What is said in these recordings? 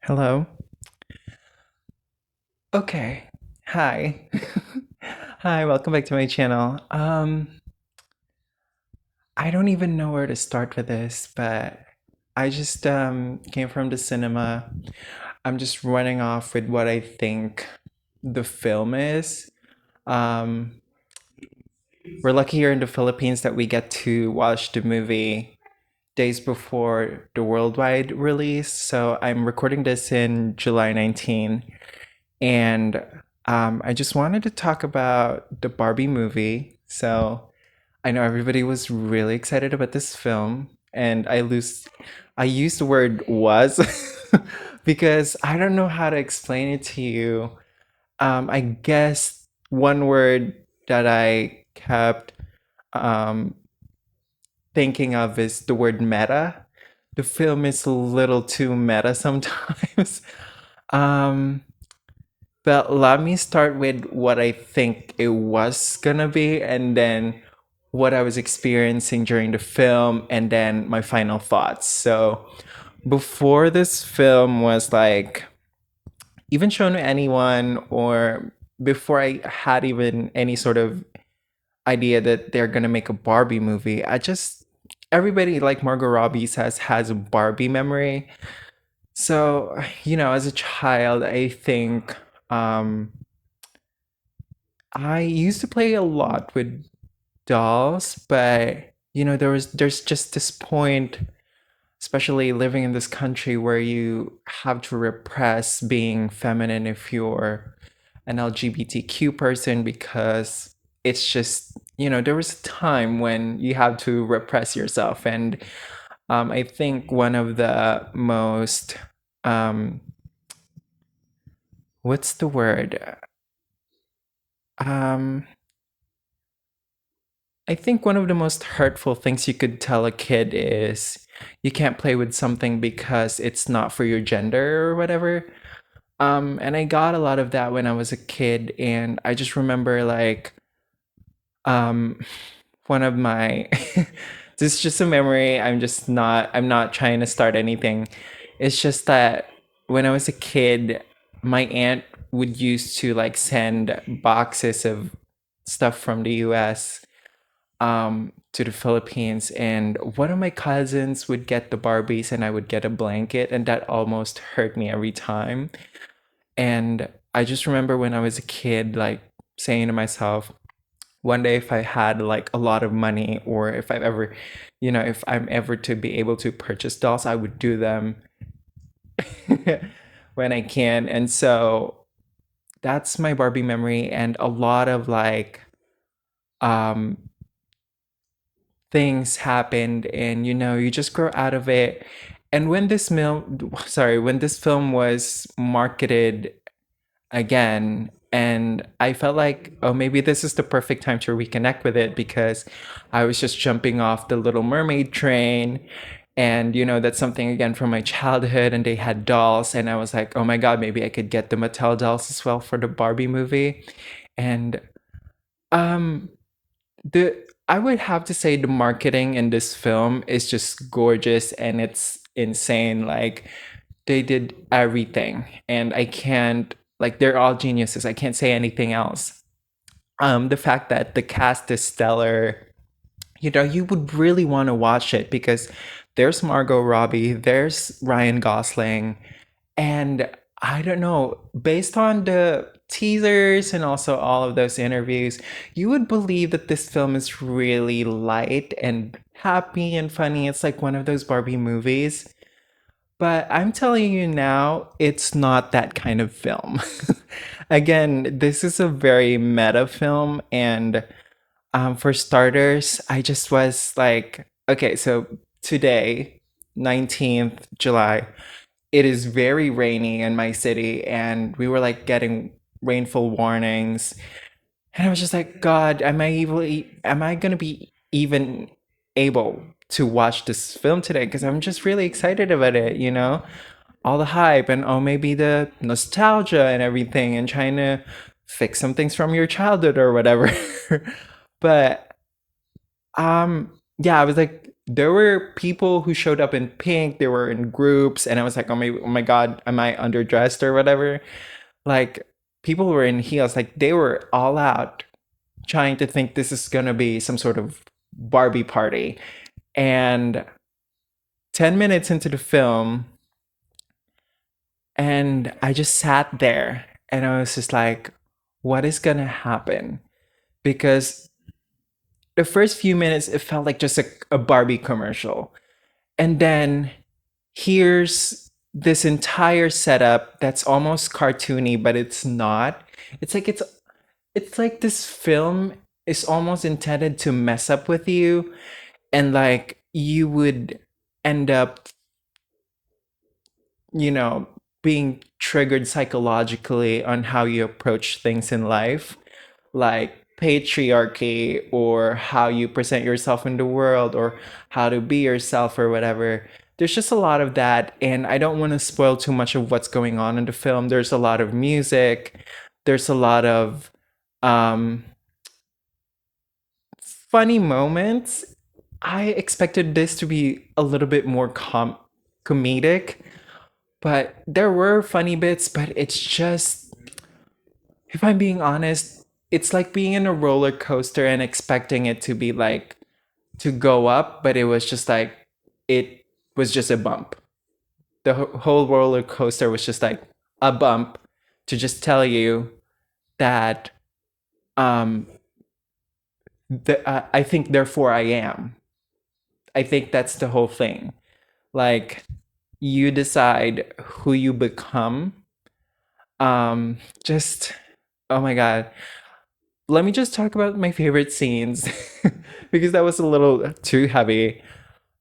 Hello. Okay. Hi. Hi, welcome back to my channel. I don't even know where to start with this, but I just came from the cinema. I'm just running off with what I think the film is. Um, we're lucky here in the Philippines that we get to watch the movie days before the worldwide release. So I'm recording this in July 19. And I just wanted to talk about the Barbie movie. So I know everybody was really excited about this film, and I used the word was because I don't know how to explain it to you. I guess one word that I kept um, thinking of is the word meta. The film is a little too meta sometimes. Um, But let me start with what I think it was gonna be, and then what I was experiencing during the film, and then my final thoughts. So, before this film was like even shown to anyone, or before I had even any sort of idea that they're gonna make a Barbie movie, everybody like Margot Robbie says has a Barbie memory. So, as a child, I think I used to play a lot with dolls, but there's just this point, especially living in this country, where you have to repress being feminine if you're an LGBTQ person, because it's just, there was a time when you have to repress yourself. And I think one of the most, um, what's the word? Um, I think one of the most hurtful things you could tell a kid is you can't play with something because it's not for your gender or whatever. And I got a lot of that when I was a kid, and I just remember like um one of my this is just a memory. I'm not trying to start anything. It's just that when I was a kid, my aunt would used to like send boxes of stuff from the US to the Philippines, and one of my cousins would get the Barbies and I would get a blanket, and that almost hurt me every time. And I just remember when I was a kid, like saying to myself, one day if I had like a lot of money, or if I've ever, if I'm ever to be able to purchase dolls, I would do them when I can. And so that's my Barbie memory, and a lot of like um things happened, and you just grow out of it. And when this film was marketed again, and I felt like, oh, maybe this is the perfect time to reconnect with it, because I was just jumping off the Little Mermaid train, and that's something again from my childhood, and they had dolls, and I was like, oh my god, maybe I could get the Mattel dolls as well for the Barbie movie. And um the I would have to say the marketing in this film is just gorgeous, and it's insane. Like, they did everything, and I can't, like, they're all geniuses. I can't say anything else. The fact that the cast is stellar, you would really want to watch it, because there's Margot Robbie, there's Ryan Gosling, and I don't know, based on the teasers and also all of those interviews, you would believe that this film is really light and happy and funny. It's like one of those Barbie movies. But I'm telling you now, it's not that kind of film. Again, this is a very meta film. And for starters, I just was like, okay, so today, 19th July, it is very rainy in my city, and we were like getting rainfall warnings. And I was just like, God, am I gonna be even able to watch this film today? Because I'm just really excited about it, all the hype, and oh, maybe the nostalgia and everything, and trying to fix some things from your childhood or whatever. But yeah, I was like, there were people who showed up in pink, they were in groups, and I was like, oh my God, am I underdressed or whatever? Like, people were in heels, like, they were all out trying to think this is gonna be some sort of Barbie party. And 10 minutes into the film, and I just sat there and I was just like, what is gonna happen? Because the first few minutes, it felt like just a Barbie commercial. And then here's this entire setup that's almost cartoony, but it's not. It's like it's like this film is almost intended to mess up with you, and like you would end up, you know, being triggered psychologically on how you approach things in life, like patriarchy, or how you present yourself in the world, or how to be yourself, or whatever. There's just a lot of that, and I don't want to spoil too much of what's going on in the film. There's a lot of music, there's a lot of um, funny moments. I expected this to be a little bit more comedic, but there were funny bits, but it's just, if I'm being honest, it's like being in a roller coaster and expecting it to be like to go up, but it was just like it was just a bump. The whole roller coaster was just like a bump to just tell you that um I think therefore I am. I think that's the whole thing. Like, you decide who you become. Just, oh my God. Let me just talk about my favorite scenes because that was a little too heavy.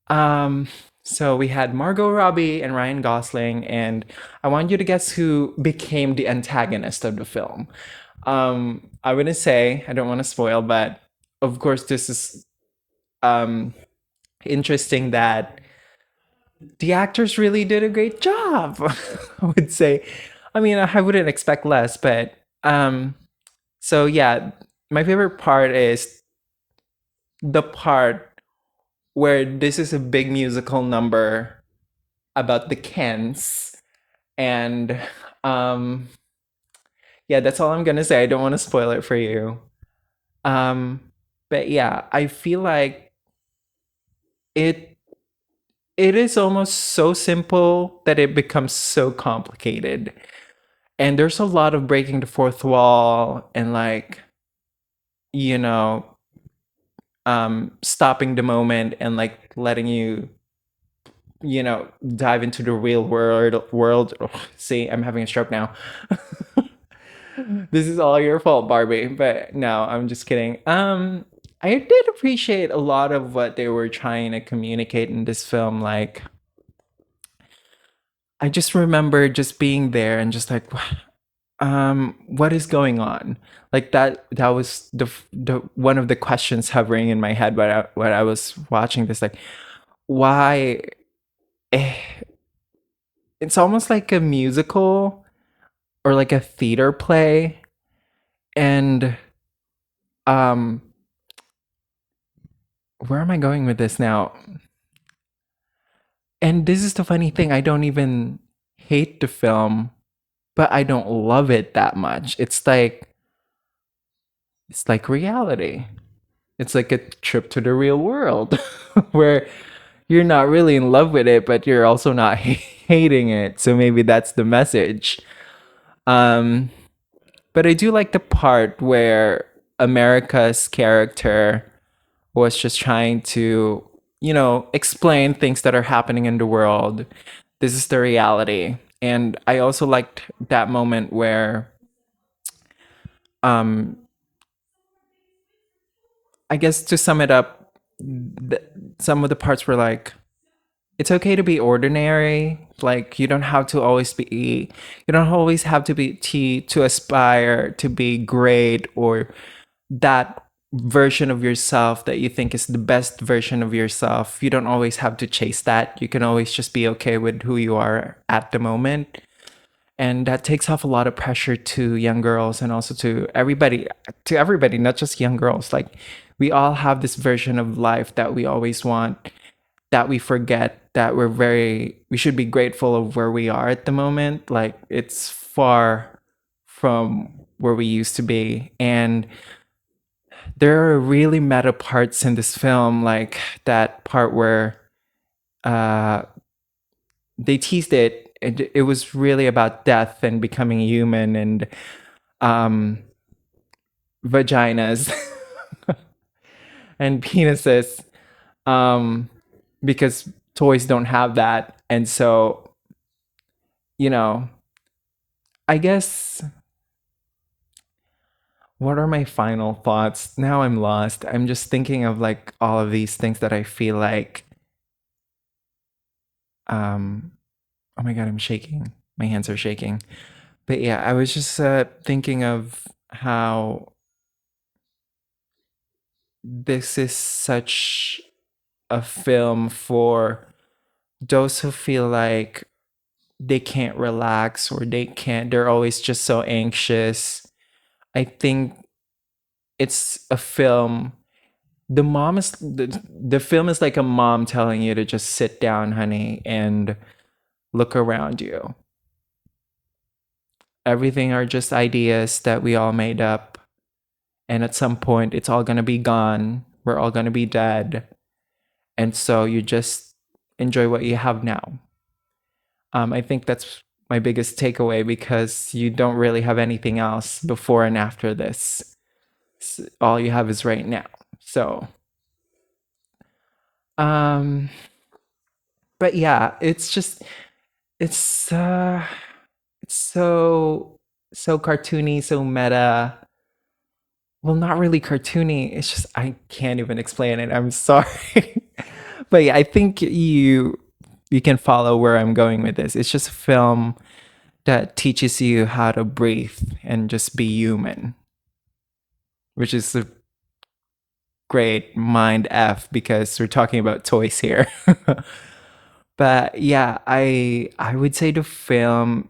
Um, so we had Margot Robbie and Ryan Gosling, and I want you to guess who became the antagonist of the film. I wouldn't say, I don't want to spoil, but of course, this is um, interesting that the actors really did a great job. I would say. I mean, I wouldn't expect less, but so yeah, my favorite part is the part where this is a big musical number about the Kens, and um yeah, that's all I'm gonna say. I don't want to spoil it for you. Um but yeah, I feel like it it is almost so simple that it becomes so complicated. And there's a lot of breaking the fourth wall, and like, you know, stopping the moment and like letting you, dive into the real world. Oh, see, I'm having a stroke now. This is all your fault, Barbie. But no, I'm just kidding. I did appreciate a lot of what they were trying to communicate in this film. Like, I just remember just being there and just like, what is going on? Like, that was the one of the questions hovering in my head when I was watching this. Like, why? eh, It's almost like a musical or like a theater play, and um where am I going with this now? And this is the funny thing, I don't even hate the film, but I don't love it that much. It's like reality. It's like a trip to the real world where you're not really in love with it, but you're also not hating it. So maybe that's the message. Um but I do like the part where America's character was just trying to, explain things that are happening in the world. This is the reality. And I also liked that moment where, um, I guess to sum it up, th- some of the parts were like, it's okay to be ordinary. Like, you don't always have to be to aspire to be great, or that version of yourself that you think is the best version of yourself. You don't always have to chase that. You can always just be okay with who you are at the moment. And that takes off a lot of pressure to young girls, and also to everybody, not just young girls. Like, we all have this version of life that we always want. that we forget that we should be grateful of where we are at the moment. Like it's far from where we used to be. And there are really meta parts in this film, like that part where uh, they teased it. It was really about death and becoming human and um, vaginas and penises, um, because toys don't have that. And so, you know, I guess what are my final thoughts? Now I'm lost. I'm just thinking of like all of these things that I feel like um oh my god, I'm shaking. My hands are shaking. But yeah, I was just thinking of how this is such a film for those who feel like they can't relax or they're always just so anxious. I think it's a film. The film is like a mom telling you to just sit down, honey, and look around you. Everything are just ideas that we all made up, and at some point it's all going to be gone. We're all going to be dead. And so you just enjoy what you have now. I think that's my biggest takeaway, because you don't really have anything else before and after this. All you have is right now. So um but yeah, it's it's so cartoony, so meta. Well, not really cartoony. It's just I can't even explain it. I'm sorry. But yeah, I think you can follow where I'm going with this. It's just a film that teaches you how to breathe and just be human, which is a great mind F because we're talking about toys here. But yeah, I would say the film,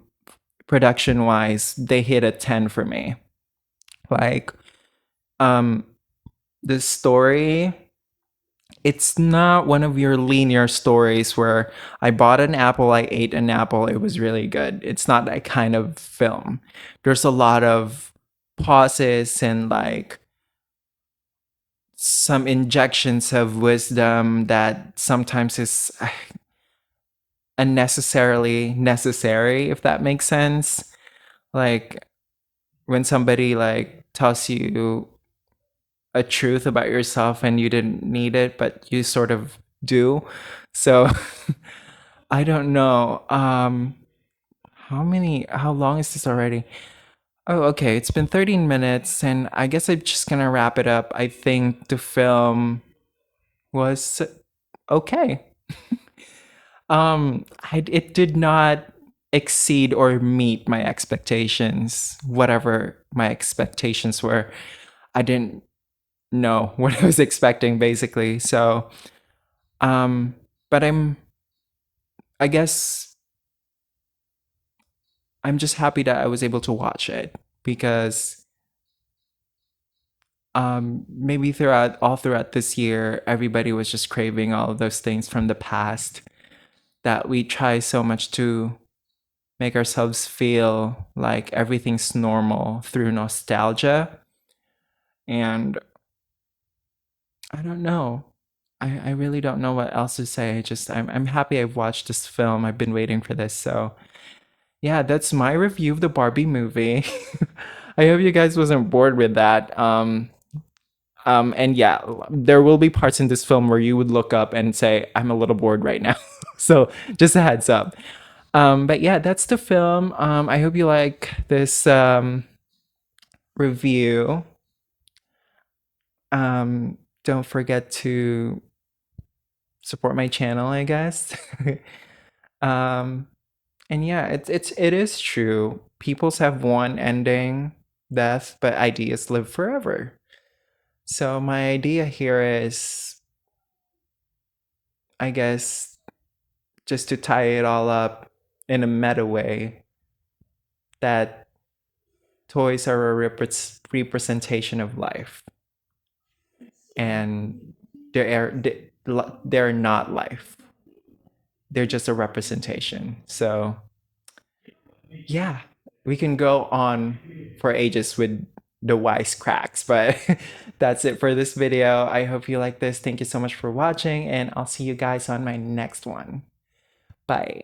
production wise, they hit a 10 for me. Like um the story, it's not one of your linear stories where I bought an apple, I ate an apple, it was really good. It's not that kind of film. There's a lot of pauses and like some injections of wisdom that sometimes is unnecessarily necessary, if that makes sense. Like when somebody like tells you a truth about yourself and you didn't need it, but you sort of do. So I don't know. How long is this already? Oh, okay. It's been 13 minutes, and I guess I'm just gonna wrap it up. I think the film was okay. It did not exceed or meet my expectations, whatever my expectations were. I didn't know what I was expecting, basically. So, um, but I guess I'm just happy that I was able to watch it, because maybe throughout this year, everybody was just craving all of those things from the past that we try so much to make ourselves feel like everything's normal through nostalgia. And I don't know. I really don't know what else to say. I'm happy I've watched this film. I've been waiting for this. So yeah, that's my review of the Barbie movie. I hope you guys wasn't bored with that. And yeah, there will be parts in this film where you would look up and say, I'm a little bored right now. So just a heads up. But yeah, that's the film. I hope you like this review. Don't forget to support my channel, I guess. um, and yeah, it is true. Peoples have one ending, death, but ideas live forever. So my idea here is, I guess, just to tie it all up in a meta way, that toys are a representation of life, and they're not life. They're just a representation. So yeah, we can go on for ages with the wise cracks, but that's it for this video. I hope you like this. Thank you so much for watching, and I'll see you guys on my next one. Bye.